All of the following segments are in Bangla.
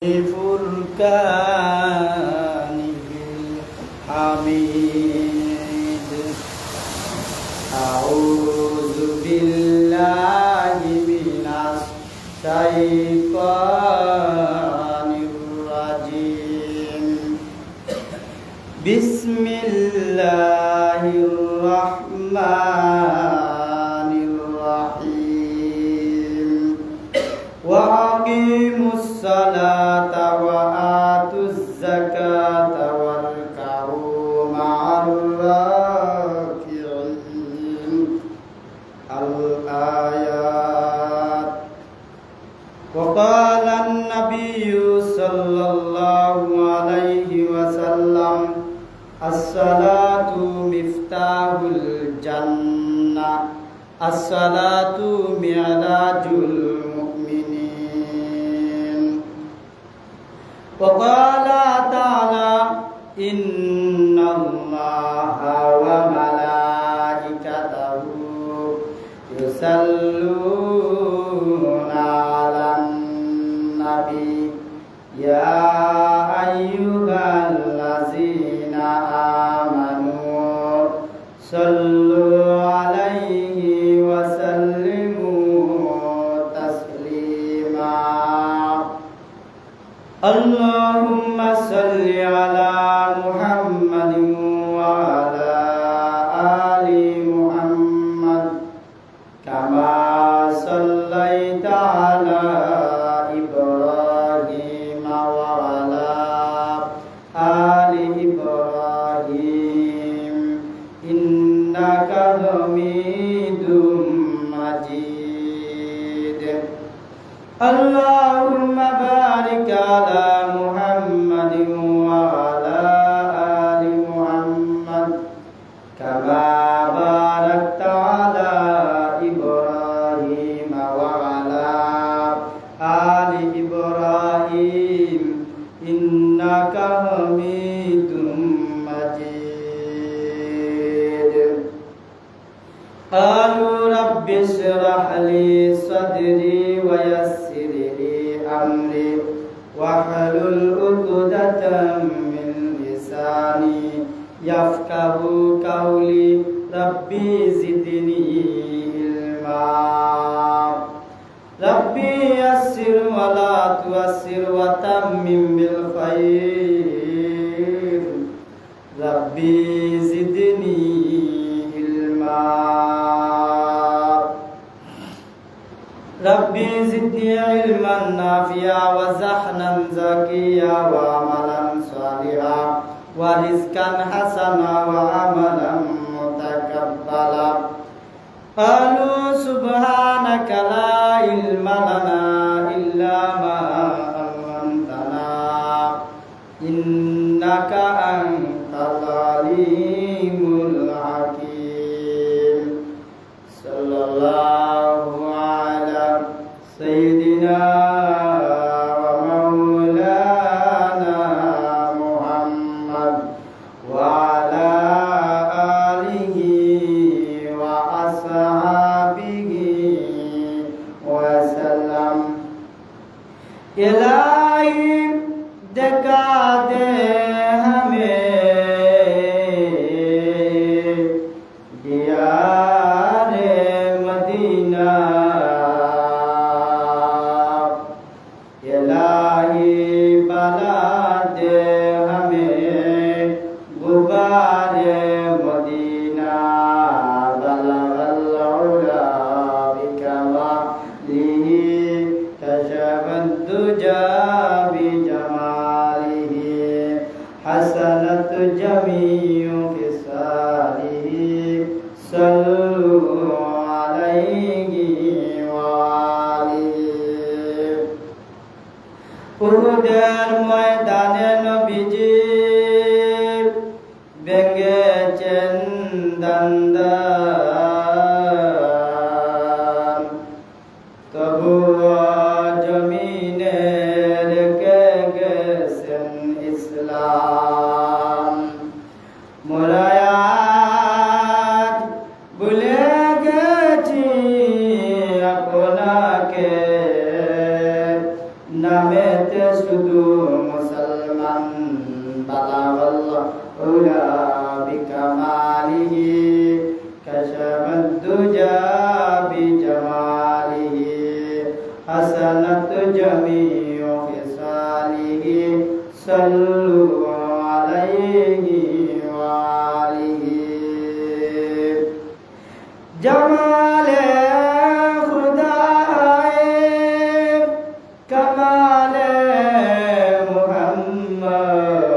فركانه الحميد. أعوذ بالله من الشيطان الرجيم. بسم الله الرحمن الرحيم. وأقيموا الصلاة وآتوا الزكاة واركعوا مع الراكعين. الآيات. وقال النبي صلى الله عليه وسلم: الصلاة مفتاح الجنة، الصلاة معراج المؤمنين. وقال تعالى: إن الله وملائكته يصلون على النبي يا أيها الذين آمنوا صلوا عليه وسلموا تسليما. اللهم صل على محمد وعلى آل محمد كما صليت على إبراهيم وعلى آل إبراهيم إنك حميد مجيد. اللهم بارك على محمد وعلى آل محمد كما باركت على إبراهيم وعلى آل إبراهيم إنك حميد مجيد. قالوا رب اشرح لي صدري ويسر لي أمري واحلل عقدة من لساني يفقهوا قولي. ربي زدني علما. ربي يسر ولا تعسر وتمم بالخير. ربي زدني علما. ربي زدني علما نافعا وزحنا زكيا وعملا صالحا ورزقا حسنا وعملا متقبلا. قالوا سبحانك لا علم لنا إلا ما علمتنا إنك أنت العليم الحكيم. صلى الله على سيدنا ومولانا محمد وعلى آله وأصحابه وسلم. इलाही दिखा दे हमें दियारे मदीना. इलाही बना दे हमें गुबारे मदीना. बलगल उला बिकमालिही कशफद्दुजा बिजमालिही हसनत जमीउ खिसालिही. सल्लु अलैहि वालिहि। উহুদের ময়দানে নবীজি ভেঙেছেন দণ্ডান, তবুও জমিনে রেখে গেছেন ইসলাম। মোরা আজ ভুলে গেছি আপনাকে নামেতে শুধু মুসলমান বালাগাল্লাহ উলা বিকামালিহি কাশাফাদ দুজা বিজামালিহি হাসানাত জামিউ খিসালিহি সাল্লু আলাইহি ওয়া আলিহি জামালে খুদায়ে কামালে মুহাম্মদ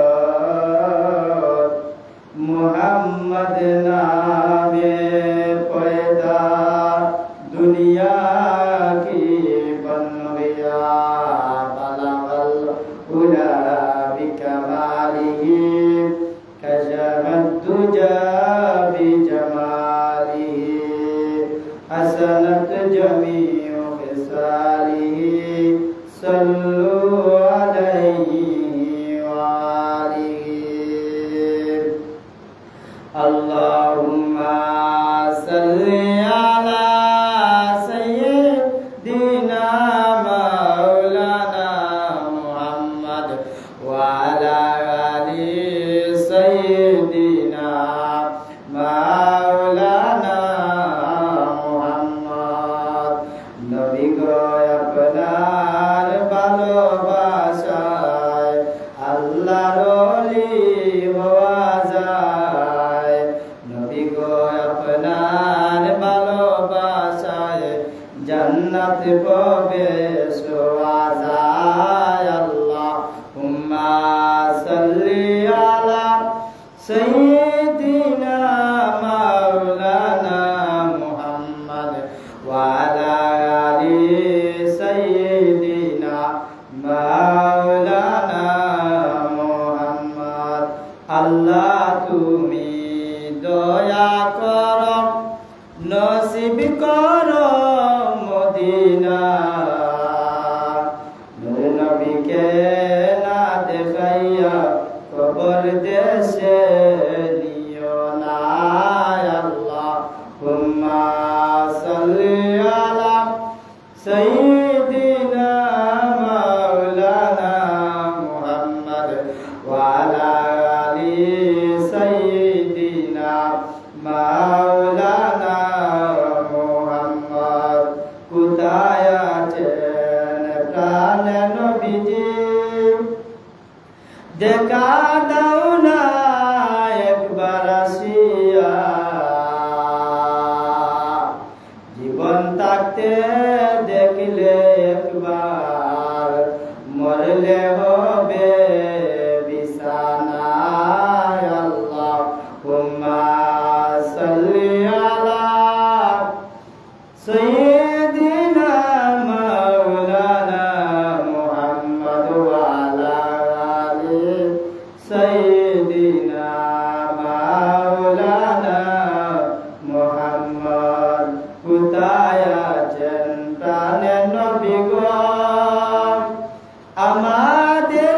মুহাম্মদ নামে পয়দা দুনিয়া की बन गया बलगल उला बिकमालिही कशफद दुजा बिजमालिही हसनत जमीउ खिसालिही सल्लु अलैहि वा आलिहि अल्लाहुम्मा सल्लि अला सय्यिदिना मौलाना मुहम्मद व अला आलि सय्यिदिना मौलाना मुहम्मद नबी गो আপনার ভালোবাসায় আল্লাহর ওলি হওয়া যায় নবী গো আপনার ভালোবাসায় জান্নাত প্রবেশ হওয়া যায় আল্লাহুম্মা সাল্লি আলা সাইয়্যিদিনা মাওলানা মুহাম্মদ ওয়া আলা আলি সাইয়্যিদিনা মাওলানা মুহাম্মদ আল্লাহ তুমি দয়া করো নসিব করো মদিনা নূর নবীকে না দেখাইয়া কবর দেশে নিও না আল্লাহুম্মা সাল্লি আলা সাইয়্যিদিনা মাওলানা মুহাম্মদ ওয়া আলা আলি সাইয়্যিদিনা মাওলানা মুহাম্মদ কোথায় আছেন প্রাণ নবীজি দেখা দাও না একবার আসিয়া জীবন থাকতে দেখলে একবার মরলে হবে বিছানায় আল্লাহুম্মা সাল্লি আলা সাইয়্যিদিনা মাওলানা মুহাম্মদ ওয়া আলা আলি সাইয়্যিদিনা মাওলানা মুহাম্মদ কোথায় আছেন প্রাণের নবী গো আমাদের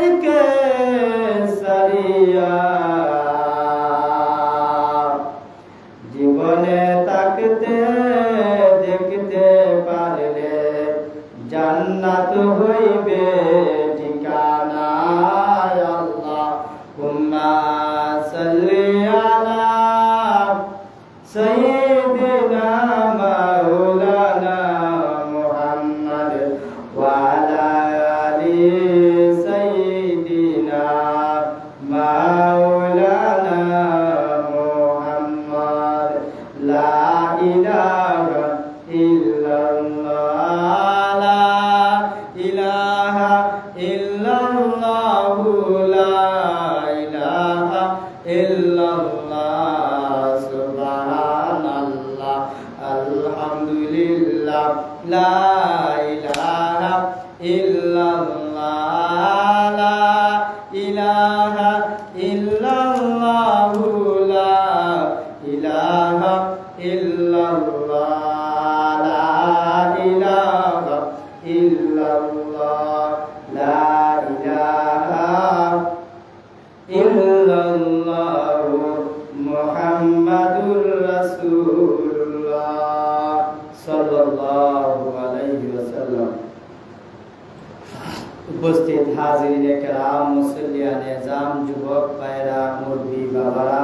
উপস্থিত হাজিরিনে কেরাম, মুসল্লিয়ানে জাম, যুবক ভাইরা, মুরব্বী বাবারা,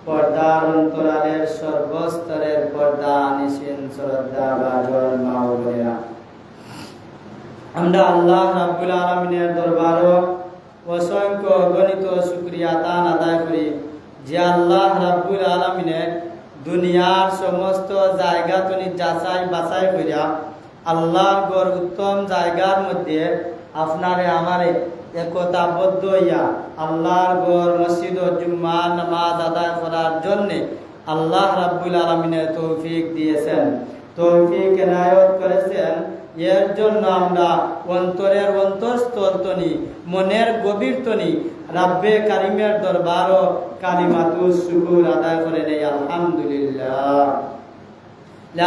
পর্দার অন্তরালের সর্বস্তরের পর্দা নিশিন শ্রদ্ধা ভাজন মা ও বোনেরা, আমরা আল্লাহ রাব্বুল আলামিনের দরবারে অসংখ্য গণিত শুকরিয়া তান আদায় করি যে আল্লাহ রাব্বুল আলামিনে দুনিয়ার সমস্ত জায়গা তুমি যাচাই বাছাই করিয়া আল্লাহর গড় উত্তম জায়গার মধ্যে আপনারে আমারে একতাবদ্ধ হইয়া আল্লাহর গড় মসজিদ ও জুম্মা নামাজ আদায় করার জন্য আল্লাহ রাব্বুল আলামিনের তৌফিক দিয়েছেন, তৌফিক এনায়েত করেছেন। এর জন্য আমরা অন্তরের অন্তঃস্থল তনি, মনের গভীর তনি রাব্বে কারিমের দরবার ও কালিমাতুল শুকর আদায় করে নেই আলহামদুলিল্লাহ।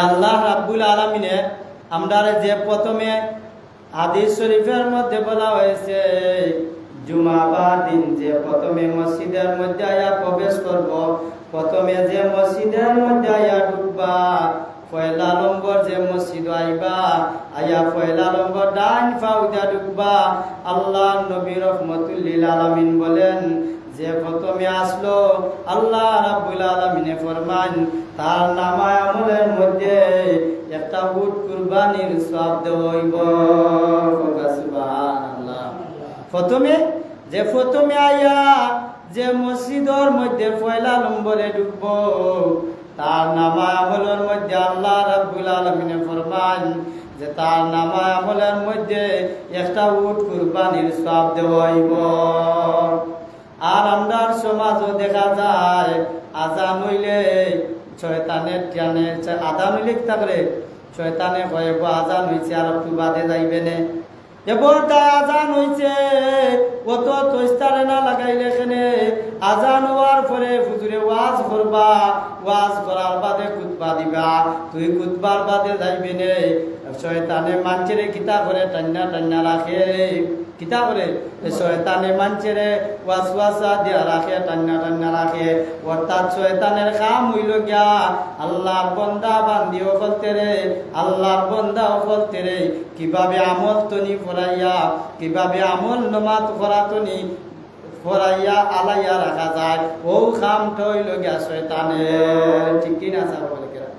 আল্লাহ রাব্বুল আলামিনে আমরা যে প্রথমে হাদিস শরীফের মধ্যে বলা হয়েছে জুমাবার দিন যে প্রথমে মসজিদের মধ্যে আয়া প্রবেশ করব, প্রথমে যে মসজিদের মধ্যে আয়া ঢুকবা, পয়লা নম্বর যে মসজিদ আইবা, আয়া পয়লা নম্বর ডান ফাউদা ঢুকবা। আল্লাহ নবী রহমতুল লিল আলামিন বলেন যে প্রথমে আসলো আল্লাহ রাব্বুল আলামিনে ফরমান তার নামায় আমলের মধ্যে একটা উট কুরবানির সওয়াব দেওয়াইব। সুবহানাল্লাহ। প্রথমে আয়া যে মসজিদের মধ্যে পয়লা নম্বরে ঢুকবো তার নামায় আমলের মধ্যে আল্লাহ রাব্বুল আলামিনে ফরমান যে তার নামায় আমলের মধ্যে একটা উট কুরবানির সওয়াব দেওয়াইব। আর আমরার সমাজও দেখা যায় আজান হইলে শয়তানের টানে আজান হইলে থাকলে শয়তানে কয়েব আজান হইছে আর একটু বাদে যাইবে না, এবার তাই আজান হইছে অত তৈস্তারে না লাগাইলে এখানে আজান হওয়ার পরে হুজুরে ওয়াজ করবা, ওয়াজ করার বাদে খুতবা দিবা, তুই খুতবার বাদে যাইবে নে। শয়তানে মানচেরে কিতা করে টান্না টান্না রাখে, কিতা করে শয়তানে মানচেরে ওয়াসওয়াসা দিয়া রাখে, টান্না টান্না রাখে। অর্থাৎ শয়তানের কাম হইল গিয়া আল্লাহর বান্দা বান্দিও বলতে রে, আল্লাহর বান্দাও বলতে রে কিভাবে আমল তনি ফরাইয়া, কিভাবে আমল নমাজ ফরাতনি ফরাইয়া আলাইয়া রাখা যায়, ও কামটা হইল গিয়া শয়তানের। ঠিক কিনা স্যার বলে কেরা?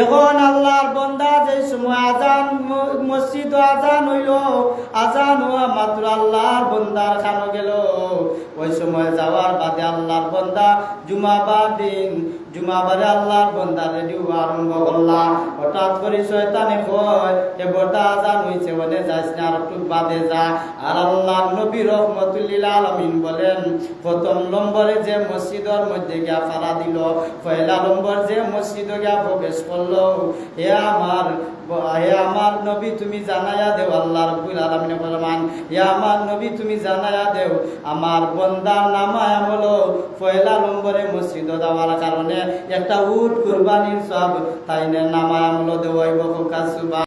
এখন আল্লাহর বান্দা যে সময় আজান মসজিদ আজান হইল, আজান হওয়া মাত্র আল্লাহর বান্দার খানো গেল, ওই সময় যাওয়ার বাদে আল্লাহর বান্দা জুমাবার দিন জুমাবারে আল্লাহর বান্দা রেডিও আরম্ভ করলা। হঠাৎ করে শয়তানে কয় এবারটা আজান হইছে বলে যাইস না, আর একটু বাদে যা। আর আল্লাহর নবী রহমতুল লিল আলামিন বলেন প্রথম নম্বরে যে মসজিদের মধ্যে গিয়া ফাড়া দিল, পয়লা নম্বর যে মসজিদে গিয়া প্রবেশ করলো, হে আমার নবী তুমি জানায়া দেও, আল্লাহ রাব্বুল আলামিন ফরমান হে আমার নবী তুমি জানায়া দেও আমার বান্দার নামায় আমল পয়লা নম্বরে মসজিদে যাওয়ার কারণে একটা উট কুরবানির সওয়াব তাইনের নামায় আমল দেওয়াইব।